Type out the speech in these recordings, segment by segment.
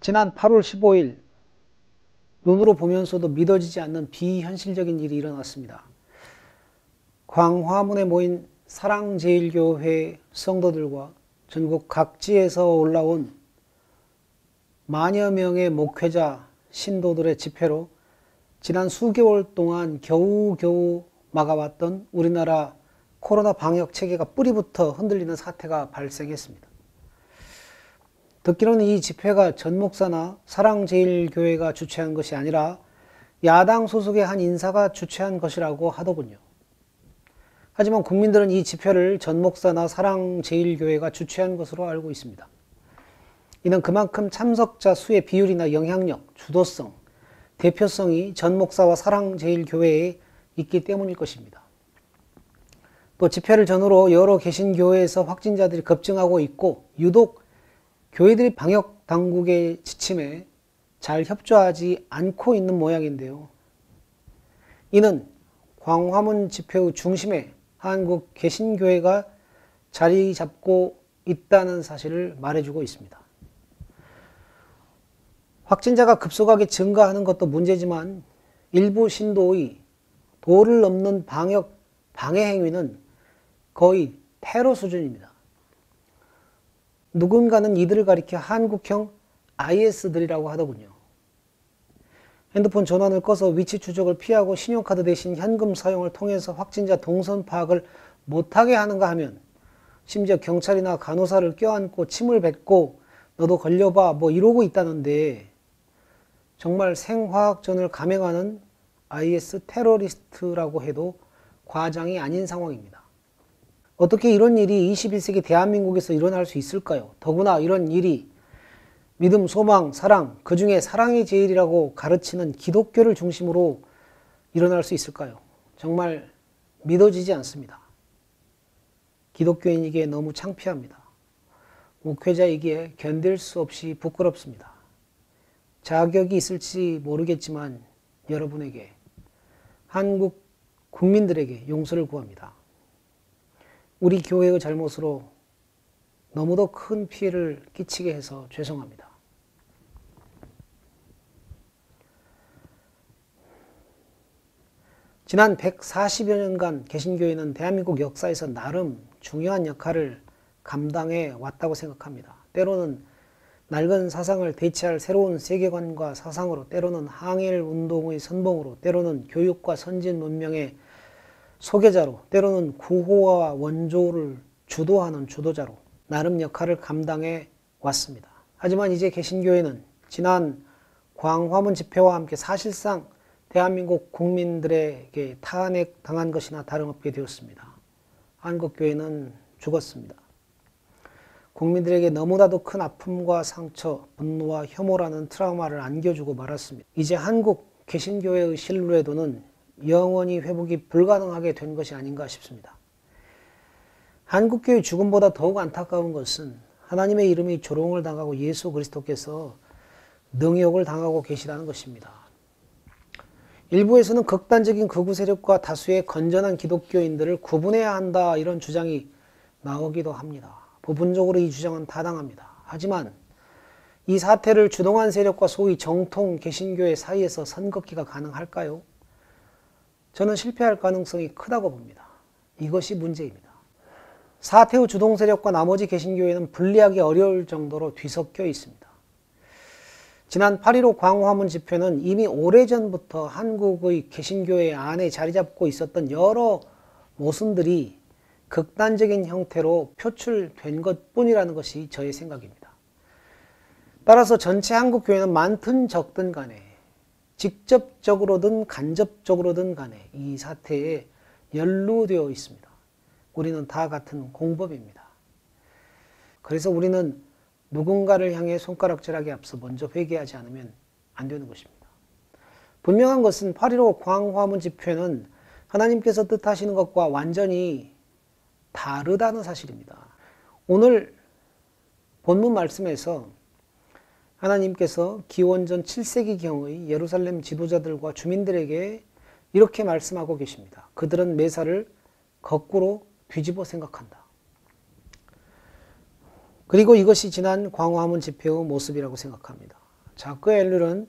지난 8월 15일 눈으로 보면서도 믿어지지 않는 비현실적인 일이 일어났습니다. 광화문에 모인 사랑제일교회 성도들과 전국 각지에서 올라온 만여 명의 목회자, 신도들의 집회로 지난 수개월 동안 겨우겨우 막아왔던 우리나라 코로나 방역 체계가 뿌리부터 흔들리는 사태가 발생했습니다. 듣기로는 이 집회가 전 목사나 사랑제일교회가 주최한 것이 아니라 야당 소속의 한 인사가 주최한 것이라고 하더군요. 하지만 국민들은 이 집회를 전 목사나 사랑제일교회가 주최한 것으로 알고 있습니다. 이는 그만큼 참석자 수의 비율이나 영향력, 주도성, 대표성이 전 목사와 사랑제일교회에 있기 때문일 것입니다. 또 집회를 전후로 여러 개신교회에서 확진자들이 급증하고 있고 유독 교회들이 방역 당국의 지침에 잘 협조하지 않고 있는 모양인데요. 이는 광화문 집회의 중심에 한국 개신교회가 자리 잡고 있다는 사실을 말해주고 있습니다. 확진자가 급속하게 증가하는 것도 문제지만 일부 신도의 도를 넘는 방역 방해 행위는 거의 테러 수준입니다. 누군가는 이들을 가리켜 한국형 IS들이라고 하더군요. 핸드폰 전원을 꺼서 위치 추적을 피하고 신용카드 대신 현금 사용을 통해서 확진자 동선 파악을 못하게 하는가 하면 심지어 경찰이나 간호사를 껴안고 침을 뱉고 너도 걸려봐 뭐 이러고 있다는데 정말 생화학전을 감행하는 IS 테러리스트라고 해도 과장이 아닌 상황입니다. 어떻게 이런 일이 21세기 대한민국에서 일어날 수 있을까요? 더구나 이런 일이 믿음, 소망, 사랑, 그 중에 사랑이 제일이라고 가르치는 기독교를 중심으로 일어날 수 있을까요? 정말 믿어지지 않습니다. 기독교인이기에 너무 창피합니다. 목회자이기에 견딜 수 없이 부끄럽습니다. 자격이 있을지 모르겠지만 여러분에게, 한국 국민들에게 용서를 구합니다. 우리 교회의 잘못으로 너무도 큰 피해를 끼치게 해서 죄송합니다. 지난 140여 년간 개신교회는 대한민국 역사에서 나름 중요한 역할을 감당해 왔다고 생각합니다. 때로는 낡은 사상을 대체할 새로운 세계관과 사상으로, 때로는 항일운동의 선봉으로, 때로는 교육과 선진 문명의 소개자로, 때로는 구호와 원조를 주도하는 주도자로 나름 역할을 감당해 왔습니다. 하지만 이제 개신교회는 지난 광화문 집회와 함께 사실상 대한민국 국민들에게 탄핵당한 것이나 다름없게 되었습니다. 한국교회는 죽었습니다. 국민들에게 너무나도 큰 아픔과 상처, 분노와 혐오라는 트라우마를 안겨주고 말았습니다. 이제 한국 개신교회의 신뢰도는 영원히 회복이 불가능하게 된 것이 아닌가 싶습니다. 한국교회 죽음보다 더욱 안타까운 것은 하나님의 이름이 조롱을 당하고 예수 그리스도께서 능욕을 당하고 계시다는 것입니다. 일부에서는 극단적인 극우 세력과 다수의 건전한 기독교인들을 구분해야 한다, 이런 주장이 나오기도 합니다. 부분적으로 이 주장은 타당합니다. 하지만 이 사태를 주동한 세력과 소위 정통 개신교회 사이에서 선긋기가 가능할까요? 저는 실패할 가능성이 크다고 봅니다. 이것이 문제입니다. 사태 후 주동 세력과 나머지 개신교회는 분리하기 어려울 정도로 뒤섞여 있습니다. 지난 8.15 광화문 집회는 이미 오래전부터 한국의 개신교회 안에 자리 잡고 있었던 여러 모순들이 극단적인 형태로 표출된 것뿐이라는 것이 저의 생각입니다. 따라서 전체 한국교회는 많든 적든 간에, 직접적으로든 간접적으로든 간에 이 사태에 연루되어 있습니다. 우리는 다 같은 공범입니다. 그래서 우리는 누군가를 향해 손가락질하기 앞서 먼저 회개하지 않으면 안 되는 것입니다. 분명한 것은 8.15 광화문 집회는 하나님께서 뜻하시는 것과 완전히 다르다는 사실입니다. 오늘 본문 말씀에서 하나님께서 기원전 7세기경의 예루살렘 지도자들과 주민들에게 이렇게 말씀하고 계십니다. 그들은 매사를 거꾸로 뒤집어 생각한다. 그리고 이것이 지난 광화문 집회의 모습이라고 생각합니다. 자크 엘룰은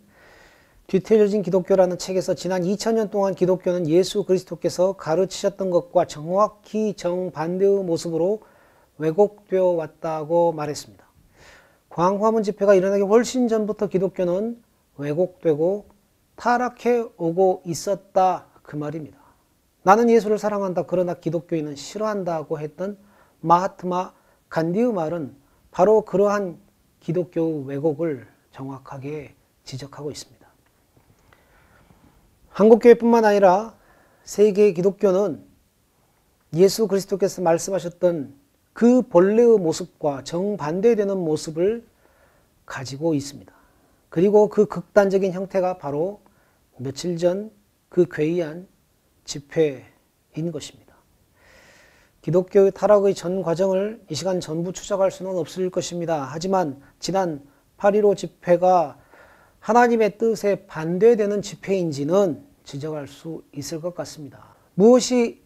뒤틀려진 기독교라는 책에서 지난 2000년 동안 기독교는 예수 그리스도께서 가르치셨던 것과 정확히 정반대의 모습으로 왜곡되어 왔다고 말했습니다. 광화문 집회가 일어나기 훨씬 전부터 기독교는 왜곡되고 타락해 오고 있었다, 그 말입니다. 나는 예수를 사랑한다, 그러나 기독교인은 싫어한다고 했던 마하트마 간디의 말은 바로 그러한 기독교의 왜곡을 정확하게 지적하고 있습니다. 한국교회뿐만 아니라 세계의 기독교는 예수 그리스도께서 말씀하셨던 그 본래의 모습과 정반대되는 모습을 가지고 있습니다. 그리고 그 극단적인 형태가 바로 며칠 전 그 괴이한 집회인 것입니다. 기독교의 타락의 전 과정을 이 시간 전부 추적할 수는 없을 것입니다. 하지만 지난 8.15 집회가 하나님의 뜻에 반대되는 집회인지는 지적할 수 있을 것 같습니다. 무엇이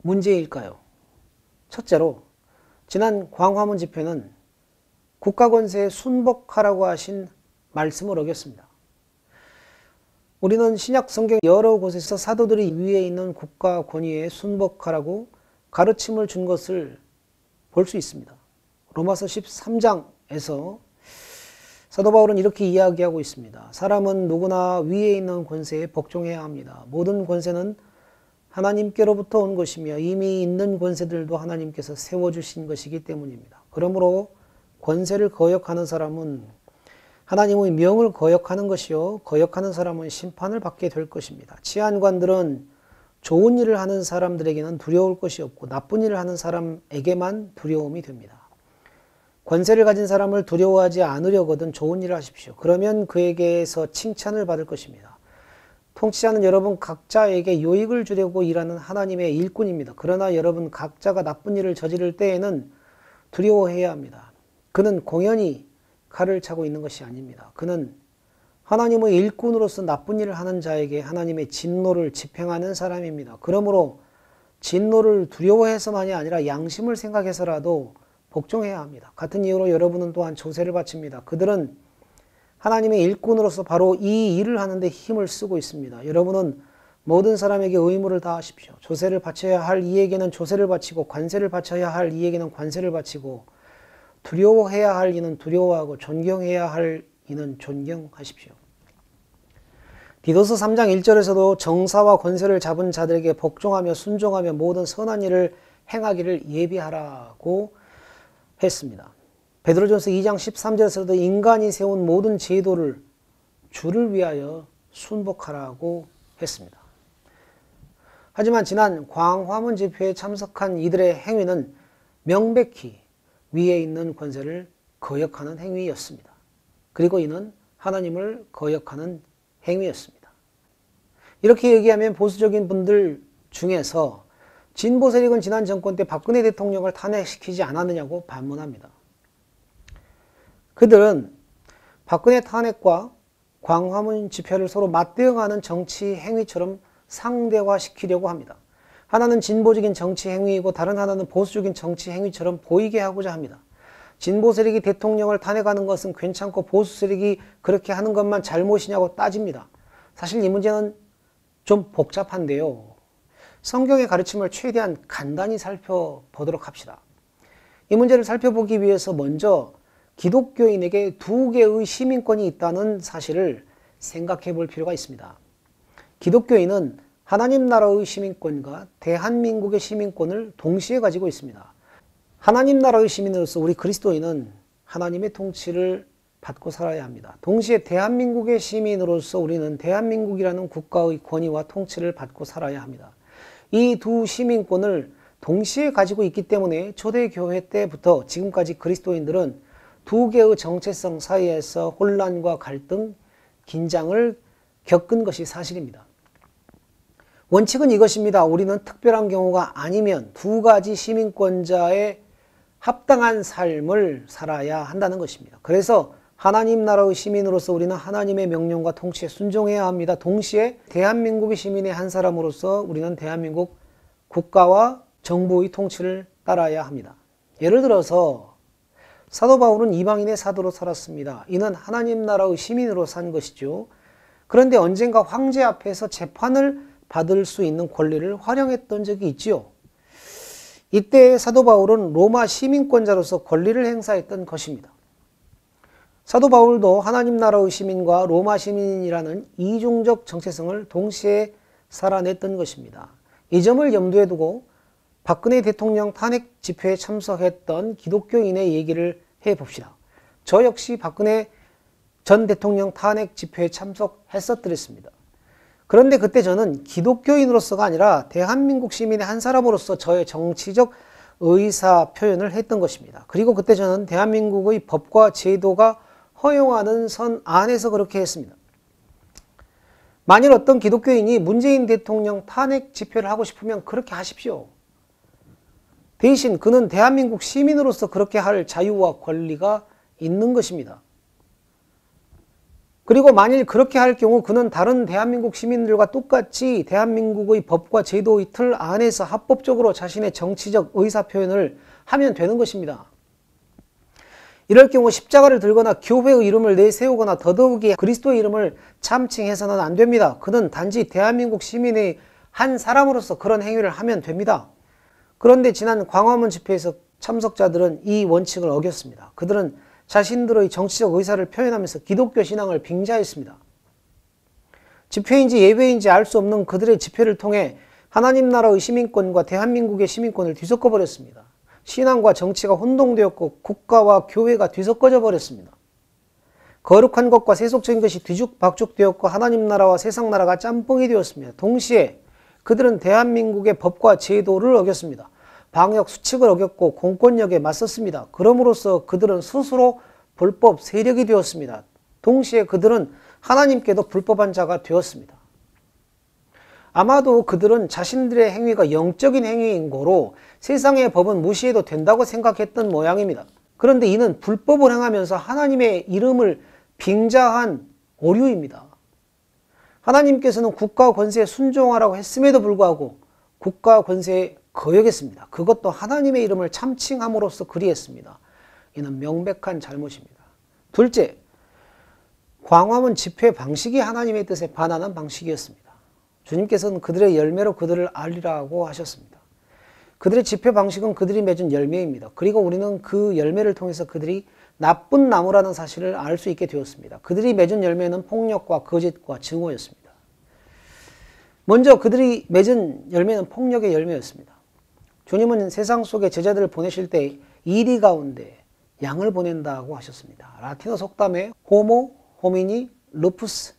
문제일까요? 첫째로 지난 광화문 집회는 국가 권세에 순복하라고 하신 말씀을 어겼습니다. 우리는 신약 성경 여러 곳에서 사도들이 위에 있는 국가 권위에 순복하라고 가르침을 준 것을 볼 수 있습니다. 로마서 13장에서 사도 바울은 이렇게 이야기하고 있습니다. 사람은 누구나 위에 있는 권세에 복종해야 합니다. 모든 권세는 하나님께로부터 온 것이며 이미 있는 권세들도 하나님께서 세워주신 것이기 때문입니다. 그러므로 권세를 거역하는 사람은 하나님의 명을 거역하는 것이요, 거역하는 사람은 심판을 받게 될 것입니다. 치안관들은 좋은 일을 하는 사람들에게는 두려울 것이 없고 나쁜 일을 하는 사람에게만 두려움이 됩니다. 권세를 가진 사람을 두려워하지 않으려거든 좋은 일을 하십시오. 그러면 그에게서 칭찬을 받을 것입니다. 통치자는 여러분 각자에게 요익을 주려고 일하는 하나님의 일꾼입니다. 그러나 여러분 각자가 나쁜 일을 저지를 때에는 두려워해야 합니다. 그는 공연히 칼을 차고 있는 것이 아닙니다. 그는 하나님의 일꾼으로서 나쁜 일을 하는 자에게 하나님의 진노를 집행하는 사람입니다. 그러므로 진노를 두려워해서만이 아니라 양심을 생각해서라도 복종해야 합니다. 같은 이유로 여러분은 또한 조세를 바칩니다. 그들은 하나님의 일꾼으로서 바로 이 일을 하는데 힘을 쓰고 있습니다. 여러분은 모든 사람에게 의무를 다하십시오. 조세를 바쳐야 할 이에게는 조세를 바치고 관세를 바쳐야 할 이에게는 관세를 바치고 두려워해야 할 이는 두려워하고 존경해야 할 이는 존경하십시오. 디도서 3장 1절에서도 정사와 권세를 잡은 자들에게 복종하며 순종하며 모든 선한 일을 행하기를 예비하라고 했습니다. 베드로전서 2장 13절에서도 인간이 세운 모든 제도를 주를 위하여 순복하라고 했습니다. 하지만 지난 광화문 집회에 참석한 이들의 행위는 명백히 위에 있는 권세를 거역하는 행위였습니다. 그리고 이는 하나님을 거역하는 행위였습니다. 이렇게 얘기하면 보수적인 분들 중에서 진보 세력은 지난 정권 때 박근혜 대통령을 탄핵시키지 않았느냐고 반문합니다. 그들은 박근혜 탄핵과 광화문 집회를 서로 맞대응하는 정치 행위처럼 상대화시키려고 합니다. 하나는 진보적인 정치 행위이고 다른 하나는 보수적인 정치 행위처럼 보이게 하고자 합니다. 진보 세력이 대통령을 탄핵하는 것은 괜찮고 보수 세력이 그렇게 하는 것만 잘못이냐고 따집니다. 사실 이 문제는 좀 복잡한데요. 성경의 가르침을 최대한 간단히 살펴보도록 합시다. 이 문제를 살펴보기 위해서 먼저 기독교인에게 두 개의 시민권이 있다는 사실을 생각해 볼 필요가 있습니다. 기독교인은 하나님 나라의 시민권과 대한민국의 시민권을 동시에 가지고 있습니다. 하나님 나라의 시민으로서 우리 그리스도인은 하나님의 통치를 받고 살아야 합니다. 동시에 대한민국의 시민으로서 우리는 대한민국이라는 국가의 권위와 통치를 받고 살아야 합니다. 이 두 시민권을 동시에 가지고 있기 때문에 초대교회 때부터 지금까지 그리스도인들은 두 개의 정체성 사이에서 혼란과 갈등, 긴장을 겪은 것이 사실입니다. 원칙은 이것입니다. 우리는 특별한 경우가 아니면 두 가지 시민권자의 합당한 삶을 살아야 한다는 것입니다. 그래서 하나님 나라의 시민으로서 우리는 하나님의 명령과 통치에 순종해야 합니다. 동시에 대한민국의 시민의 한 사람으로서 우리는 대한민국 국가와 정부의 통치를 따라야 합니다. 예를 들어서 사도 바울은 이방인의 사도로 살았습니다. 이는 하나님 나라의 시민으로 산 것이죠. 그런데 언젠가 황제 앞에서 재판을 받을 수 있는 권리를 활용했던 적이 있지요. 이때 사도 바울은 로마 시민권자로서 권리를 행사했던 것입니다. 사도 바울도 하나님 나라의 시민과 로마 시민이라는 이중적 정체성을 동시에 살아냈던 것입니다. 이 점을 염두에 두고 박근혜 대통령 탄핵 집회에 참석했던 기독교인의 얘기를 해봅시다. 저 역시 박근혜 전 대통령 탄핵 집회에 참석했었더랬습니다. 그런데 그때 저는 기독교인으로서가 아니라 대한민국 시민의 한 사람으로서 저의 정치적 의사 표현을 했던 것입니다. 그리고 그때 저는 대한민국의 법과 제도가 허용하는 선 안에서 그렇게 했습니다. 만일 어떤 기독교인이 문재인 대통령 탄핵 집회를 하고 싶으면 그렇게 하십시오. 대신 그는 대한민국 시민으로서 그렇게 할 자유와 권리가 있는 것입니다. 그리고 만일 그렇게 할 경우 그는 다른 대한민국 시민들과 똑같이 대한민국의 법과 제도의 틀 안에서 합법적으로 자신의 정치적 의사표현을 하면 되는 것입니다. 이럴 경우 십자가를 들거나 교회의 이름을 내세우거나 더더욱이 그리스도의 이름을 참칭해서는 안 됩니다. 그는 단지 대한민국 시민의 한 사람으로서 그런 행위를 하면 됩니다. 그런데 지난 광화문 집회에서 참석자들은 이 원칙을 어겼습니다. 그들은 자신들의 정치적 의사를 표현하면서 기독교 신앙을 빙자했습니다. 집회인지 예배인지 알 수 없는 그들의 집회를 통해 하나님 나라의 시민권과 대한민국의 시민권을 뒤섞어 버렸습니다. 신앙과 정치가 혼동되었고 국가와 교회가 뒤섞어져 버렸습니다. 거룩한 것과 세속적인 것이 뒤죽박죽되었고 하나님 나라와 세상 나라가 짬뽕이 되었습니다. 동시에 그들은 대한민국의 법과 제도를 어겼습니다. 방역 수칙을 어겼고 공권력에 맞섰습니다. 그럼으로써 그들은 스스로 불법 세력이 되었습니다. 동시에 그들은 하나님께도 불법한 자가 되었습니다. 아마도 그들은 자신들의 행위가 영적인 행위인 거로 세상의 법은 무시해도 된다고 생각했던 모양입니다. 그런데 이는 불법을 행하면서 하나님의 이름을 빙자한 오류입니다. 하나님께서는 국가 권세에 순종하라고 했음에도 불구하고 국가 권세에 거역했습니다. 그것도 하나님의 이름을 참칭함으로써 그리했습니다. 이는 명백한 잘못입니다. 둘째, 광화문 집회 방식이 하나님의 뜻에 반하는 방식이었습니다. 주님께서는 그들의 열매로 그들을 알리라고 하셨습니다. 그들의 집회 방식은 그들이 맺은 열매입니다. 그리고 우리는 그 열매를 통해서 그들이 나쁜 나무라는 사실을 알 수 있게 되었습니다. 그들이 맺은 열매는 폭력과 거짓과 증오였습니다. 먼저 그들이 맺은 열매는 폭력의 열매였습니다. 주님은 세상 속에 제자들을 보내실 때 이리 가운데 양을 보낸다고 하셨습니다. 라틴어 속담에 호모, 호미니, 루푸스,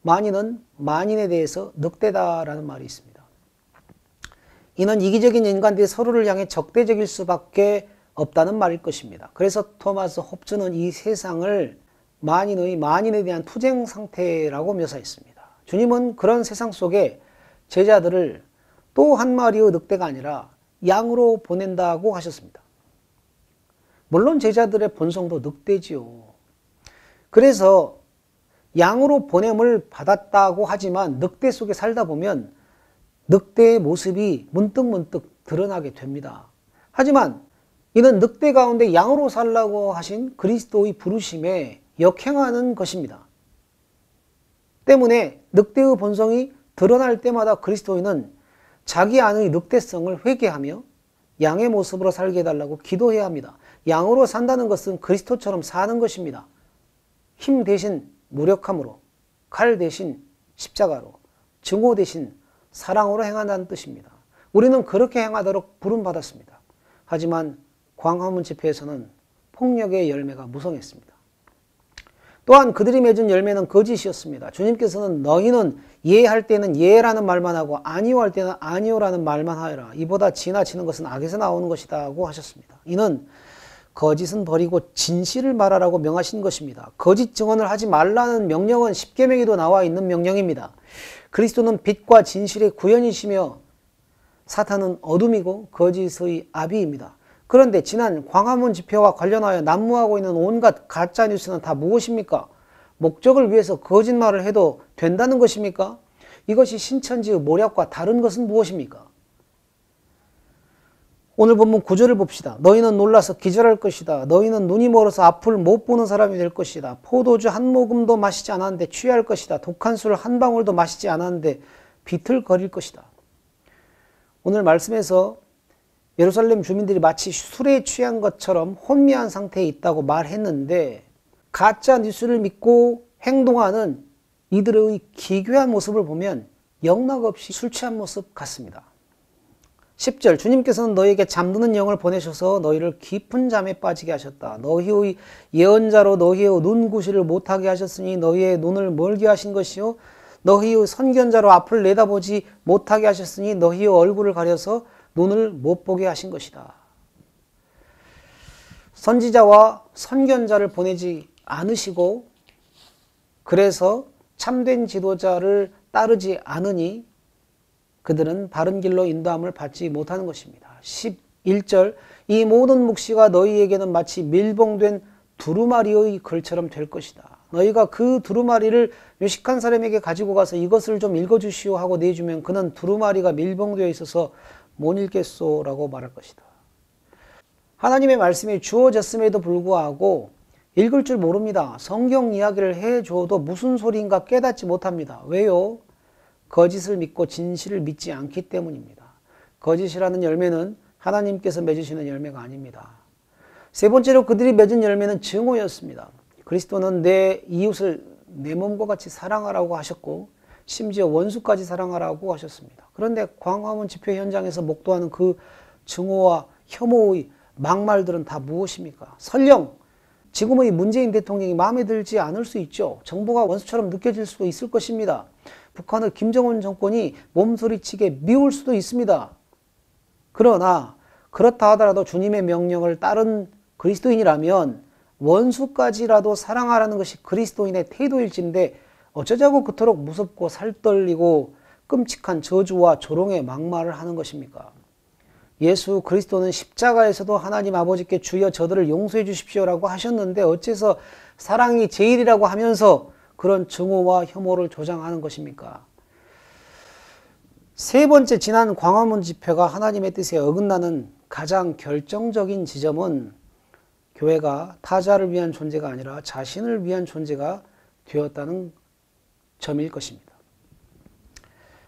만인은 만인에 대해서 늑대다라는 말이 있습니다. 이는 이기적인 인간들이 서로를 향해 적대적일 수밖에 없다는 말일 것입니다. 그래서 토마스 홉즈는 이 세상을 만인의 만인에 대한 투쟁 상태라고 묘사했습니다. 주님은 그런 세상 속에 제자들을 또 한 마리의 늑대가 아니라 양으로 보낸다고 하셨습니다. 물론 제자들의 본성도 늑대지요. 그래서 양으로 보냄을 받았다고 하지만 늑대 속에 살다 보면 늑대의 모습이 문득문득 드러나게 됩니다. 하지만 이는 늑대 가운데 양으로 살라고 하신 그리스도의 부르심에 역행하는 것입니다. 때문에 늑대의 본성이 드러날 때마다 그리스도인은 자기 안의 늑대성을 회개하며 양의 모습으로 살게 해달라고 기도해야 합니다. 양으로 산다는 것은 그리스도처럼 사는 것입니다. 힘 대신 무력함으로, 칼 대신 십자가로, 증오 대신 사랑으로 행한다는 뜻입니다. 우리는 그렇게 행하도록 부름받았습니다. 하지만 광화문 집회에서는 폭력의 열매가 무성했습니다. 또한 그들이 맺은 열매는 거짓이었습니다. 주님께서는 너희는 예할 때는 예라는 말만 하고 아니요 할 때는 아니요라는 말만 하여라. 이보다 지나치는 것은 악에서 나오는 것이라고 하셨습니다. 이는 거짓은 버리고 진실을 말하라고 명하신 것입니다. 거짓 증언을 하지 말라는 명령은 십계명에도 나와 있는 명령입니다. 그리스도는 빛과 진실의 구현이시며 사탄은 어둠이고 거짓의 아비입니다. 그런데 지난 광화문 집회와 관련하여 난무하고 있는 온갖 가짜뉴스는 다 무엇입니까? 목적을 위해서 거짓말을 해도 된다는 것입니까? 이것이 신천지의 모략과 다른 것은 무엇입니까? 오늘 본문 9절을 봅시다. 너희는 놀라서 기절할 것이다. 너희는 눈이 멀어서 앞을 못 보는 사람이 될 것이다. 포도주 한 모금도 마시지 않았는데 취할 것이다. 독한 술 한 방울도 마시지 않았는데 비틀거릴 것이다. 오늘 말씀에서 예루살렘 주민들이 마치 술에 취한 것처럼 혼미한 상태에 있다고 말했는데 가짜 뉴스를 믿고 행동하는 이들의 기괴한 모습을 보면 영락없이 술 취한 모습 같습니다. 10절 주님께서는 너희에게 잠드는 영을 보내셔서 너희를 깊은 잠에 빠지게 하셨다. 너희의 예언자로 너희의 눈구시를 못하게 하셨으니 너희의 눈을 멀게 하신 것이요 너희의 선견자로 앞을 내다보지 못하게 하셨으니 너희의 얼굴을 가려서 눈을 못 보게 하신 것이다. 선지자와 선견자를 보내지 않으시고 그래서 참된 지도자를 따르지 않으니 그들은 바른 길로 인도함을 받지 못하는 것입니다. 11절 이 모든 묵시가 너희에게는 마치 밀봉된 두루마리의 글처럼 될 것이다. 너희가 그 두루마리를 유식한 사람에게 가지고 가서 이것을 좀 읽어주시오 하고 내주면 그는 두루마리가 밀봉되어 있어서 못 읽겠소 라고 말할 것이다. 하나님의 말씀이 주어졌음에도 불구하고 읽을 줄 모릅니다. 성경 이야기를 해줘도 무슨 소리인가 깨닫지 못합니다. 왜요? 거짓을 믿고 진실을 믿지 않기 때문입니다. 거짓이라는 열매는 하나님께서 맺으시는 열매가 아닙니다. 세 번째로 그들이 맺은 열매는 증오였습니다. 그리스도는 내 이웃을 내 몸과 같이 사랑하라고 하셨고 심지어 원수까지 사랑하라고 하셨습니다. 그런데 광화문 집회 현장에서 목도하는 그 증오와 혐오의 막말들은 다 무엇입니까? 설령 지금의 문재인 대통령이 마음에 들지 않을 수 있죠. 정부가 원수처럼 느껴질 수도 있을 것입니다. 북한의 김정은 정권이 몸소리치게 미울 수도 있습니다. 그러나 그렇다 하더라도 주님의 명령을 따른 그리스도인이라면 원수까지라도 사랑하라는 것이 그리스도인의 태도일진데 어쩌자고 그토록 무섭고 살떨리고 끔찍한 저주와 조롱의 막말을 하는 것입니까? 예수 그리스도는 십자가에서도 하나님 아버지께 주여 저들을 용서해 주십시오라고 하셨는데 어째서 사랑이 제일이라고 하면서 그런 증오와 혐오를 조장하는 것입니까? 세 번째 지난 광화문 집회가 하나님의 뜻에 어긋나는 가장 결정적인 지점은 교회가 타자를 위한 존재가 아니라 자신을 위한 존재가 되었다는 점일 것입니다.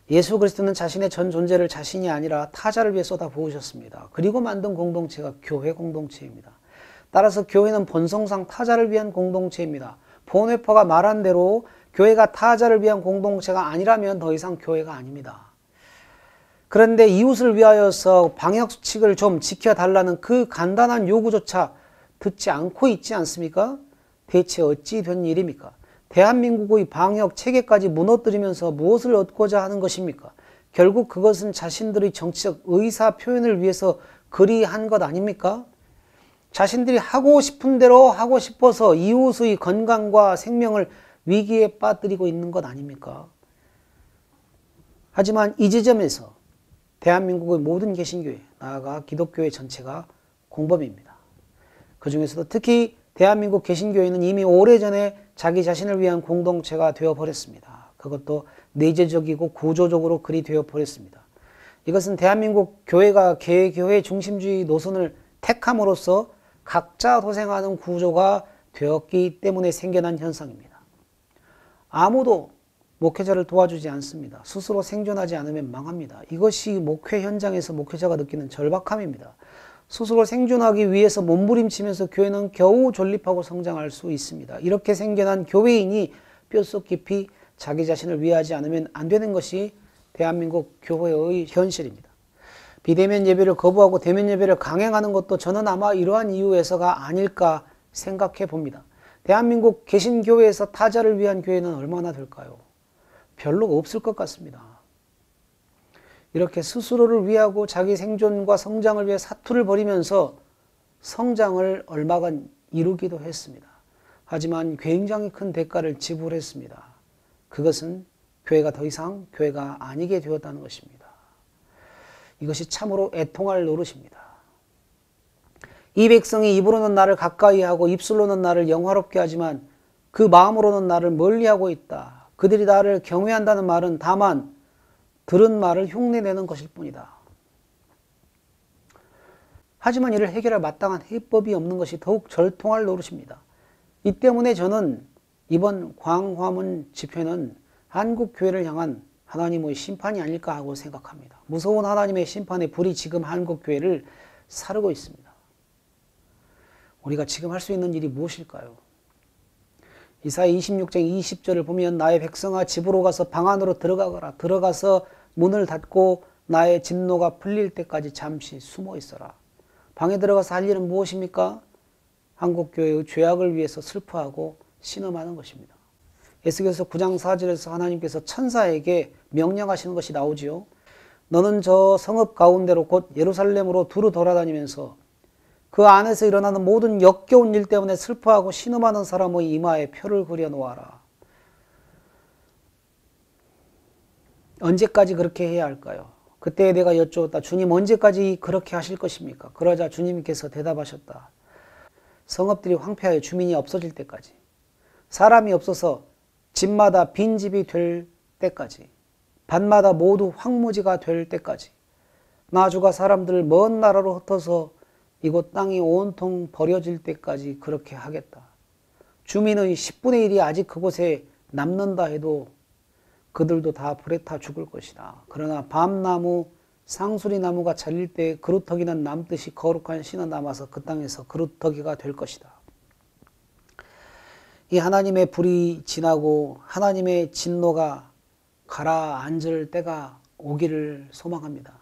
예수 그리스도는 자신의 전 존재를 자신이 아니라 타자를 위해 쏟아부으셨습니다. 그리고 만든 공동체가 교회 공동체입니다. 따라서 교회는 본성상 타자를 위한 공동체입니다. 본회퍼가 말한 대로 교회가 타자를 위한 공동체가 아니라면 더 이상 교회가 아닙니다. 그런데 이웃을 위하여서 방역수칙을 좀 지켜달라는 그 간단한 요구조차 듣지 않고 있지 않습니까? 대체 어찌 된 일입니까? 대한민국의 방역 체계까지 무너뜨리면서 무엇을 얻고자 하는 것입니까? 결국 그것은 자신들의 정치적 의사 표현을 위해서 그리 한 것 아닙니까? 자신들이 하고 싶은 대로 하고 싶어서 이웃의 건강과 생명을 위기에 빠뜨리고 있는 것 아닙니까? 하지만 이 지점에서 대한민국의 모든 개신교회, 나아가 기독교회 전체가 공범입니다. 그 중에서도 특히 대한민국 개신교회는 이미 오래전에 자기 자신을 위한 공동체가 되어버렸습니다. 그것도 내재적이고 구조적으로 그리 되어버렸습니다. 이것은 대한민국 교회가 개교회 중심주의 노선을 택함으로써 각자 도생하는 구조가 되었기 때문에 생겨난 현상입니다. 아무도 목회자를 도와주지 않습니다. 스스로 생존하지 않으면 망합니다. 이것이 목회 현장에서 목회자가 느끼는 절박함입니다. 스스로 생존하기 위해서 몸부림치면서 교회는 겨우 존립하고 성장할 수 있습니다. 이렇게 생겨난 교회인이 뼛속 깊이 자기 자신을 위하지 않으면 안 되는 것이 대한민국 교회의 현실입니다. 비대면 예배를 거부하고 대면 예배를 강행하는 것도 저는 아마 이러한 이유에서가 아닐까 생각해 봅니다. 대한민국 개신교회에서 타자를 위한 교회는 얼마나 될까요? 별로 없을 것 같습니다. 이렇게 스스로를 위하고 자기 생존과 성장을 위해 사투를 벌이면서 성장을 얼마간 이루기도 했습니다. 하지만 굉장히 큰 대가를 지불했습니다. 그것은 교회가 더 이상 교회가 아니게 되었다는 것입니다. 이것이 참으로 애통할 노릇입니다. 이 백성이 입으로는 나를 가까이 하고 입술로는 나를 영화롭게 하지만 그 마음으로는 나를 멀리하고 있다. 그들이 나를 경외한다는 말은 다만 들은 말을 흉내내는 것일 뿐이다. 하지만 이를 해결할 마땅한 해법이 없는 것이 더욱 절통할 노릇입니다. 이 때문에 저는 이번 광화문 집회는 한국교회를 향한 하나님의 심판이 아닐까 하고 생각합니다. 무서운 하나님의 심판의 불이 지금 한국교회를 사르고 있습니다. 우리가 지금 할 수 있는 일이 무엇일까요? 이사야 26장 20절을 보면 나의 백성아 집으로 가서 방 안으로 들어가거라. 들어가서 문을 닫고 나의 진노가 풀릴 때까지 잠시 숨어 있어라. 방에 들어가서 할 일은 무엇입니까? 한국교회의 죄악을 위해서 슬퍼하고 신음하는 것입니다. 에스겔서 9장 4절에서 하나님께서 천사에게 명령하시는 것이 나오지요. 너는 저 성읍 가운데로 곧 예루살렘으로 두루 돌아다니면서 그 안에서 일어나는 모든 역겨운 일 때문에 슬퍼하고 신음하는 사람의 이마에 표를 그려 놓아라. 언제까지 그렇게 해야 할까요? 그때 내가 여쭈었다. 주님 언제까지 그렇게 하실 것입니까? 그러자 주님께서 대답하셨다. 성읍들이 황폐하여 주민이 없어질 때까지, 사람이 없어서 집마다 빈집이 될 때까지, 밭마다 모두 황무지가 될 때까지, 나 주가 사람들을 먼 나라로 흩어서 이곳 땅이 온통 버려질 때까지 그렇게 하겠다. 주민의 10분의 1이 아직 그곳에 남는다 해도 그들도 다 불에 타 죽을 것이다. 그러나 밤나무, 상수리나무가 잘릴 때 그루터기는 남듯이 거룩한 씨는 남아서 그 땅에서 그루터기가 될 것이다. 이 하나님의 불이 지나고 하나님의 진노가 가라앉을 때가 오기를 소망합니다.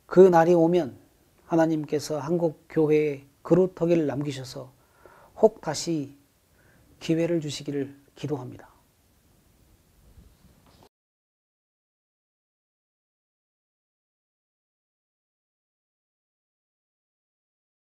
그 날이 오면 하나님께서 한국 교회에 그루터기를 남기셔서 혹 다시 기회를 주시기를 기도합니다.